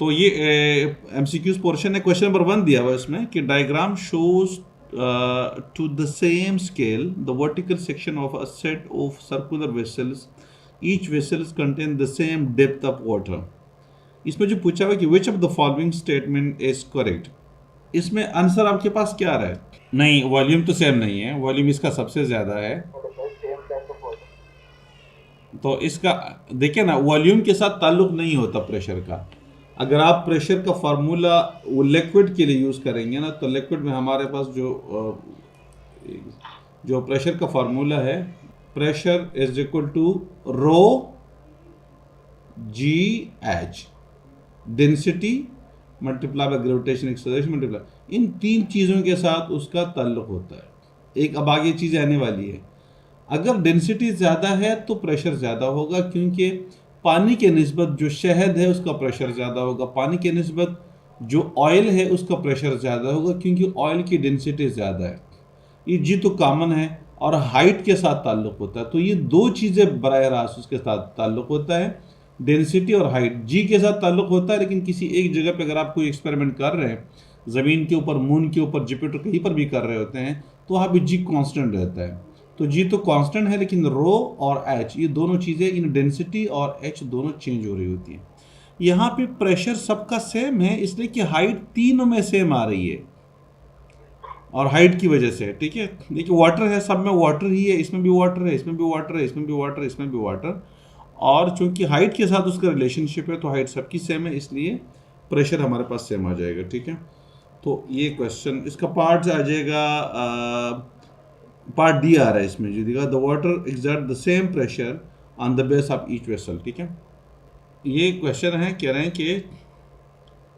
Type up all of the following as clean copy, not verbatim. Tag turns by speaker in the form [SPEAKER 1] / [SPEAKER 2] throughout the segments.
[SPEAKER 1] तो ये MCQs portion है। क्वेश्चन नंबर 1 दिया हुआ है इसमें कि diagram shows to the same scale the vertical section of a set of circular vessels, each vessels contain the same depth of water. इसमें जो पूछा हुआ कि which of the following statement is correct, इसमें आंसर आपके पास क्या आ रहा है? नहीं, वॉल्यूम तो सेम नहीं है, वॉल्यूम इसका सबसे ज्यादा है। तो इसका देखिए ना, वॉल्यूम के साथ ताल्लुक नहीं होता प्रेशर का। अगर आप प्रेशर का फार्मूला वो लिक्विड के लिए यूज़ करेंगे ना, तो लिक्विड में हमारे पास जो प्रेशर का फार्मूला है, pressure is equal to rho g h, density multiply by gravitation acceleration multiply, इन तीन चीज़ों के साथ उसका ताल्लुक होता है। एक अब आगे चीज़ आने वाली है, अगर डेंसिटी ज़्यादा है तो प्रेशर ज़्यादा होगा, क्योंकि पानी के निस्बत जो शहद है उसका प्रेशर ज़्यादा होगा, पानी के निस्बत जो ऑयल है उसका प्रेशर ज़्यादा होगा, क्योंकि ऑयल की डेंसिटी ज़्यादा है। ये जी तो कॉमन है, और हाइट के साथ ताल्लुक होता है। तो ये दो चीज़ें बराह रास्त उसके साथ ताल्लुक होता है, डेंसिटी और हाइट। जी के साथ ताल्लुक होता है, लेकिन किसी एक जगह पे अगर आप कोई एक्सपेरिमेंट कर रहे हैं, ज़मीन के ऊपर, मून के ऊपर, जुपिटर कहीं पर भी कर रहे होते हैं, तो वहाँ भी जी कांस्टेंट रहता है। तो जी तो कांस्टेंट है, लेकिन रो और एच ये दोनों चीज़ें, इन डेंसिटी और एच दोनों चेंज हो रही होती हैं। यहाँ पे प्रेशर सबका सेम है, इसलिए कि हाइट तीनों में सेम आ रही है, और हाइट की वजह से, ठीक है। देखिए वाटर है, सब में वाटर ही है, इसमें भी वाटर है, इसमें भी वाटर है, इसमें भी वाटर है, इसमें भी वाटर। और चूंकि हाइट के साथ उसका रिलेशनशिप है, तो हाइट सबकी सेम है, इसलिए प्रेशर हमारे पास सेम आ जाएगा, ठीक है। तो ये क्वेश्चन, इसका पार्ट आ जाएगा, पार्ट डी आ रहा है इसमें, जो दिखा the water exert the same pressure on the base of each vessel, ठीक है। ये क्वेश्चन है, कह रहे हैं कि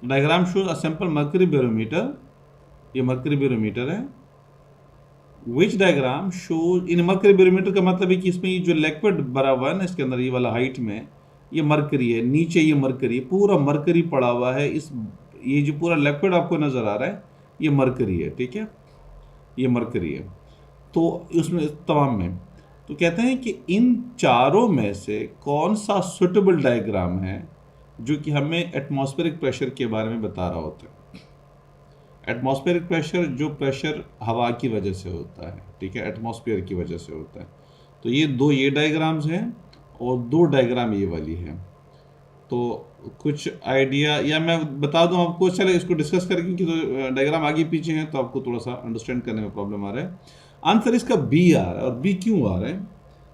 [SPEAKER 1] diagram shows a simple mercury barometer, ये मर्करी बैरोमीटर है, which diagram shows in mercury barometer का मतलब है कि इसमें ये जो लिक्विड भरा हुआ है ना, इसके अंदर ये वाला हाइट में ये मर्करी है, नीचे ये मर्करी, पूरा मर्करी पड़ा हुआ है। इस ये जो पूरा लिक्विड आपको नजर आ रहा है, ये मर्करी है, ठीक है, ये मर्करी है। तो उसमें तमाम में तो कहते हैं कि इन चारों में से कौन सा सुटेबल डायग्राम है जो कि हमें एटमॉस्फेरिक प्रेशर के बारे में बता रहा होता है। एटमॉस्फेरिक प्रेशर, जो प्रेशर हवा की वजह से होता है, ठीक है, एटमॉस्फेयर की वजह से होता है। तो ये दो ये डायग्राम्स हैं, और दो डायग्राम ये वाली है। तो कुछ आइडिया या मैं बता दूं आपको, चले इसको डिस्कस करेंगे कि तो डायग्राम आगे पीछे हैं, तो आपको थोड़ा सा अंडरस्टैंड करने में प्रॉब्लम आ रहा है। आंसर इसका बी आ रहा है, और बी क्यों आ रहा है?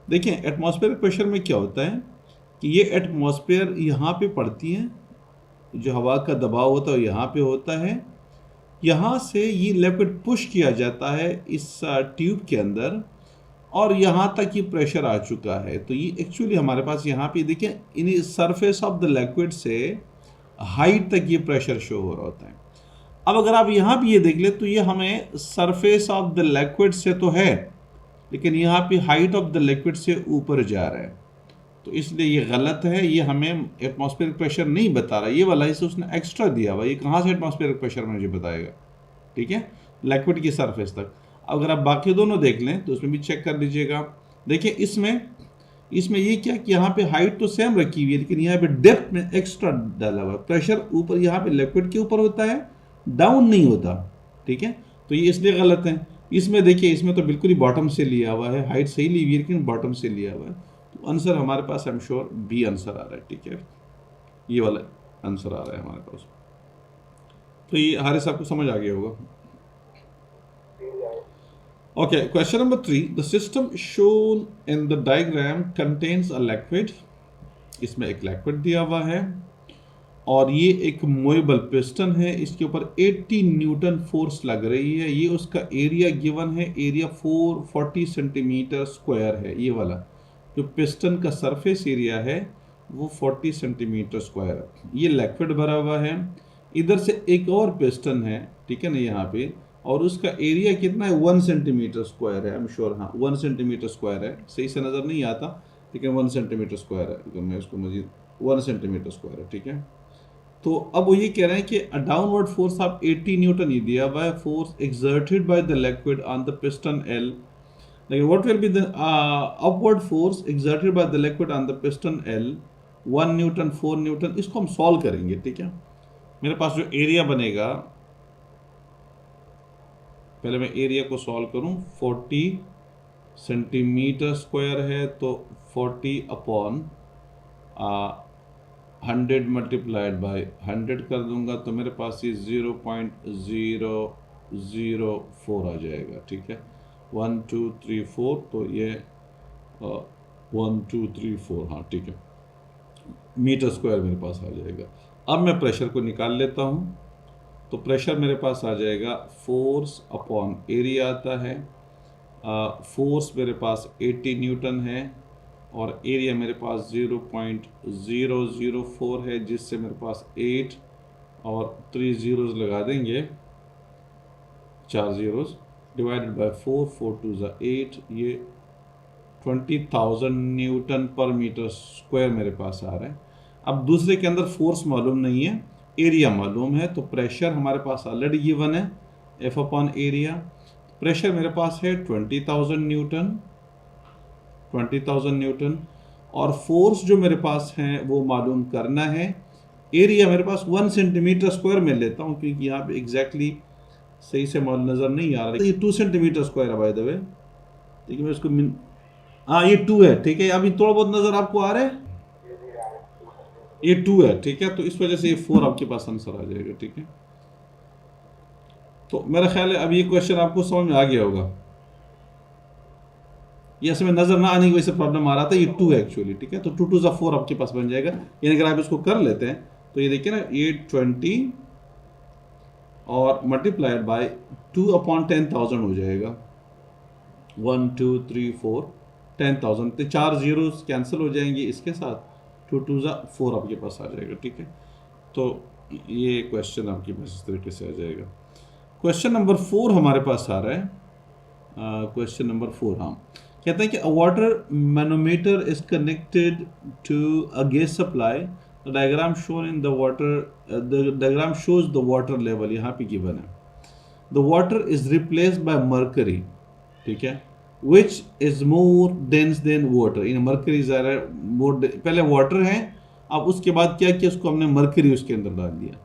[SPEAKER 1] देखिए एटमॉस्फेरिक प्रेशर में क्या होता है कि ये एटमॉस्फेयर यहाँ पे पड़ती है, जो हवा का दबाव होता है यहाँ पे होता है, यहाँ से ये लिक्विड पुश किया जाता है इस ट्यूब के अंदर, और यहाँ तक ये प्रेशर आ चुका है। तो ये एक्चुअली हमारे पास यहाँ पे देखिए, in surface of the liquid से हाइट तक ये प्रेशर शो हो रहा होता है। अब अगर आप यहाँ भी ये देख ले, तो ये हमें सरफेस ऑफ द लिक्विड से तो है, लेकिन यहाँ पे हाइट ऑफ द लिक्विड से ऊपर जा रहा है, तो इसलिए ये गलत है। ये हमें एटमॉस्फेरिक प्रेशर नहीं बता रहा, ये वाला इसे उसने एक्स्ट्रा दिया हुआ, ये कहाँ से एटमॉस्फेरिक प्रेशर मुझे बताएगा, ठीक है, लिक्विड की सरफेस तक। अगर आप बाकी दोनों देख लें तो उसमें भी चेक कर लीजिएगा। देखिए इसमें ये क्या कि यहाँ पे हाइट तो सेम रखी हुई है, लेकिन यहाँ पे डेप्थ में एक्स्ट्रा डाला हुआ है। प्रेशर ऊपर यहाँ पे लिक्विड के ऊपर होता है, डाउन नहीं होता, ठीक है। तो ये इसलिए गलत है। इसमें देखिए, इसमें तो बिल्कुल ही बॉटम से लिया हुआ है, हाइट सही ली हुई है लेकिन बॉटम से लिया हुआ है। तो आंसर हमारे पास I am sure B answer आ रहा है, ठीक है, ये वाला आंसर आ रहा है हमारे पास। तो ये हारिस आपको समझ आ गया होगा। Okay, question number 3. The system shown in the diagram contains a liquid. इसमें एक लिक्विड दिया हुआ है, और ये एक मूवेबल पिस्टन है, इसके ऊपर 80 न्यूटन फोर्स लग रही है। ये उसका एरिया गिवन है, एरिया 440 सेंटीमीटर स्क्वायर है। ये वाला जो पिस्टन का सरफेस एरिया है वो 40 सेंटीमीटर स्क्वायर है। ये लिक्विड भरा हुआ है, इधर से एक और पिस्टन है, ठीक है ना, यहाँ पे, और उसका एरिया कितना है, 1 सेंटीमीटर स्क्वायर है। आई एम श्योर, हाँ 1 सेंटीमीटर स्क्वायर है, सही से नज़र नहीं आता, लेकिन 1 सेंटीमीटर स्क्वायर है। तो मैं उसको मजीद 1 सेंटीमीटर स्क्वायर है, ठीक है। तो अब वो ये कह रहे हैं कि डाउनवर्ड फोर्स ऑफ 80 न्यूटन ये दिया हुआ है, force exerted by the liquid on the piston L, लेकिन what will be the upward force exerted by the liquid on the piston L, 1 newton, 4 newton. इसको हम सॉल्व करेंगे, ठीक है। मेरे पास जो एरिया बनेगा, पहले मैं एरिया को सॉल्व करूं। 40 सेंटीमीटर स्क्वायर है तो 40 अपॉन 100 मल्टीप्लाइड बाय 100 कर दूंगा तो मेरे पास ये 0.004 आ जाएगा। ठीक है, 1 2 3 4, तो ये 1 2 3 4, हाँ ठीक है, मीटर स्क्वायर मेरे पास आ जाएगा। अब मैं प्रेशर को निकाल लेता हूँ, तो प्रेशर मेरे पास आ जाएगा फोर्स अपॉन एरिया आता है। फोर्स मेरे पास 80 न्यूटन है और एरिया मेरे पास 0.004 है, जिससे मेरे पास 8 और 3 zeros लगा देंगे, 4 zeros डिवाइडेड बाय 4, 4 2 ज़ा 8, ये 20,000 न्यूटन पर मीटर स्क्वायर मेरे पास आ रहा है। अब दूसरे के अंदर फोर्स मालूम नहीं है, एरिया मालूम है, तो प्रेशर हमारे पास ऑलरेडी गिवन है, F अपॉन एरिया। प्रेशर मेरे पास है 20,000 न्यूटन, 20,000 न्यूटन, और फोर्स जो मेरे पास है वो मालूम करना है। एरिया मेरे पास 1 सेंटीमीटर स्क्वायर में लेता हूँ, क्योंकि यहाँ पे एग्जैक्टली सही से मालूम नज़र नहीं आ रहा है। ये 2 सेंटीमीटर स्क्वायर है बाय द वे, देखिए मैं इसको हाँ ये 2 है, ठीक है, अभी थोड़ा बहुत नज़र आपको आ रहा है, ये 2 है, ठीक है, तो इस वजह से ये 4 आपके पास आंसर आ जाएगा। ठीक है, तो मेरा ख्याल है अब ये क्वेश्चन आपको समझ में आ गया होगा। ये इसमें नज़र ना आने की वजह से प्रॉब्लम आ रहा था, ये 2 है एक्चुअली। ठीक है, तो 2 2 ज़ा 4 आपके पास बन जाएगा। यानी अगर आप इसको कर लेते हैं तो ये देखिए ना, ये 20 और मल्टीप्लाइड बाय 2 अपॉन 10,000 हो जाएगा। 1 2 3 4 10,000, तो 4 zeros कैंसिल हो जाएंगे इसके साथ, 2 2 ज़ा 4 आपके पास आ जाएगा। ठीक है, तो ये क्वेश्चन आपके पास इस तरीके से आ जाएगा। क्वेश्चन नंबर 4 हमारे पास आ रहा है। क्वेश्चन नंबर 4, हाँ, कहते हैं कि a water manometer is connected to a gas supply, the diagram shown in the water, the diagram shows the water level, यहाँ पे गिवन है। The water is replaced by mercury, ठीक है, which is more dense than water, in mercury ज़्यादा more, पहले water है, अब उसके बाद क्या किया, उसको हमने मर्करी उसके अंदर डाल दिया।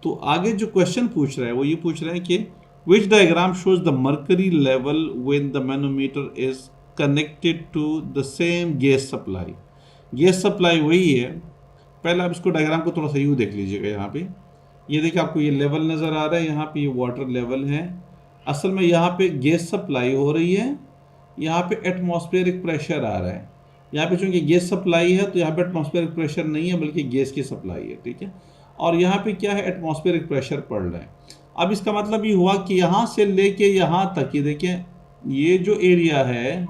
[SPEAKER 1] तो आगे जो क्वेश्चन पूछ रहा है वो ये पूछ रहा है कि which diagram shows the mercury level when the manometer is connected to the same gas supply. Gas supply वही है, पहले आप इसको डायग्राम को थोड़ा सा यूँ देख लीजिएगा। यहाँ पे ये देखिए आपको ये लेवल नज़र आ रहा है, यहाँ पे ये वाटर लेवल है। असल में यहाँ पे गैस सप्लाई हो रही है, यहाँ पे एटमॉस्फेरिक प्रेशर आ रहा है। यहाँ पे चूँकि गैस सप्लाई है तो यहाँ पे एटमॉस्फेरिक प्रेशर नहीं है बल्कि गैस की सप्लाई है। ठीक है, और यहाँ पे क्या है, एटमॉस्फेरिक प्रेशर पड़ रहा है। अब इसका मतलब ये हुआ कि यहाँ से लेके यहाँ तक, ये देखें ये जो एरिया है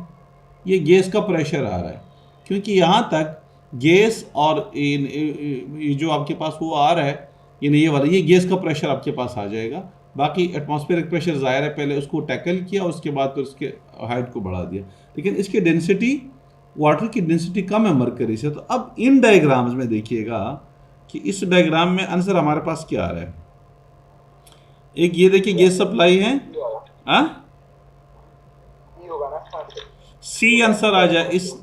[SPEAKER 1] ये गैस का प्रेशर आ रहा है, क्योंकि यहाँ तक गैस और ये जो आपके पास वो आ रहा है, ये वाला, ये गैस का प्रेशर आपके पास आ जाएगा। बाकी एटमॉस्फेरिक प्रेशर ज़ाहिर है पहले उसको टैकल किया और उसके बाद फिर उसके हाइट को बढ़ा दिया, लेकिन इसकी डेंसिटी, वाटर की डेंसिटी कम है मरकरी से। तो अब इन डायग्राम्स में देखिएगा कि इस डायग्राम में आंसर हमारे पास क्या आ रहा है। एक ये देखिए गैस सप्लाई है, सी आंसर आ जाए इस,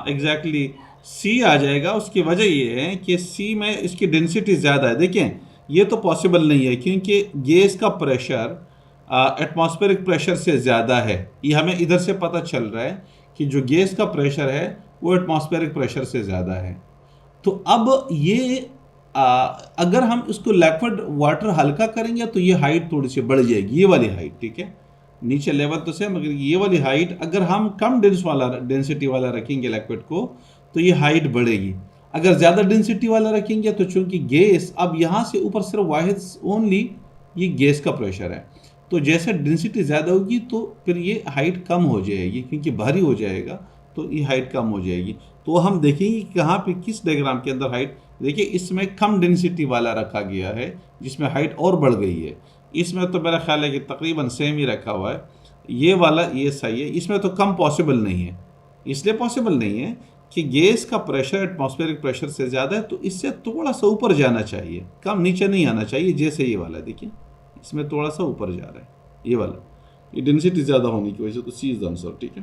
[SPEAKER 1] एग्जैक्टली सी आ जाएगा। उसकी वजह ये है कि सी में इसकी डेंसिटी ज़्यादा है। देखें ये तो पॉसिबल नहीं है क्योंकि गैस का प्रेशर एटमॉस्फेरिक प्रेशर से ज़्यादा है। ये हमें इधर से पता चल रहा है कि जो गैस का प्रेशर है वो एटमॉस्फेरिक प्रेशर से ज़्यादा है। तो अब ये अगर हम इसको लिक्विड वाटर हल्का करेंगे तो ये हाइट थोड़ी सी बढ़ जाएगी, ये वाली हाइट। ठीक है, नीचे लेवल तो सेम, मगर ये वाली हाइट अगर हम कम डेंसिटी वाला रखेंगे लिक्विड को तो ये हाइट बढ़ेगी। अगर ज़्यादा डेंसिटी वाला रखेंगे तो चूंकि गैस अब यहाँ से ऊपर सिर्फ वाहिद ओनली ये गैस का प्रेशर है, तो जैसे डेंसिटी ज़्यादा होगी तो फिर ये हाइट कम हो जाएगी, क्योंकि भारी हो जाएगा तो ये हाइट कम हो जाएगी। तो हम देखेंगे कि कहाँ पे किस डायग्राम के अंदर हाइट, देखिए इसमें कम डेंसिटी वाला रखा गया है जिसमें हाइट और बढ़ गई है। इसमें तो मेरा ख्याल है कि तकरीबन सेम ही रखा हुआ है, ये वाला ये सही है। इसमें तो कम पॉसिबल नहीं है, इसलिए पॉसिबल नहीं है कि गैस का प्रेशर एटमॉस्फेरिक प्रेशर से ज़्यादा है, तो इससे थोड़ा सा ऊपर जाना चाहिए, कम नीचे नहीं आना चाहिए। जैसे ये वाला देखिए इसमें थोड़ा सा ऊपर जा रहा है, ये वाला, ये डेंसिटी ज़्यादा होने की वजह से, तो सी इज द आंसर। ठीक है।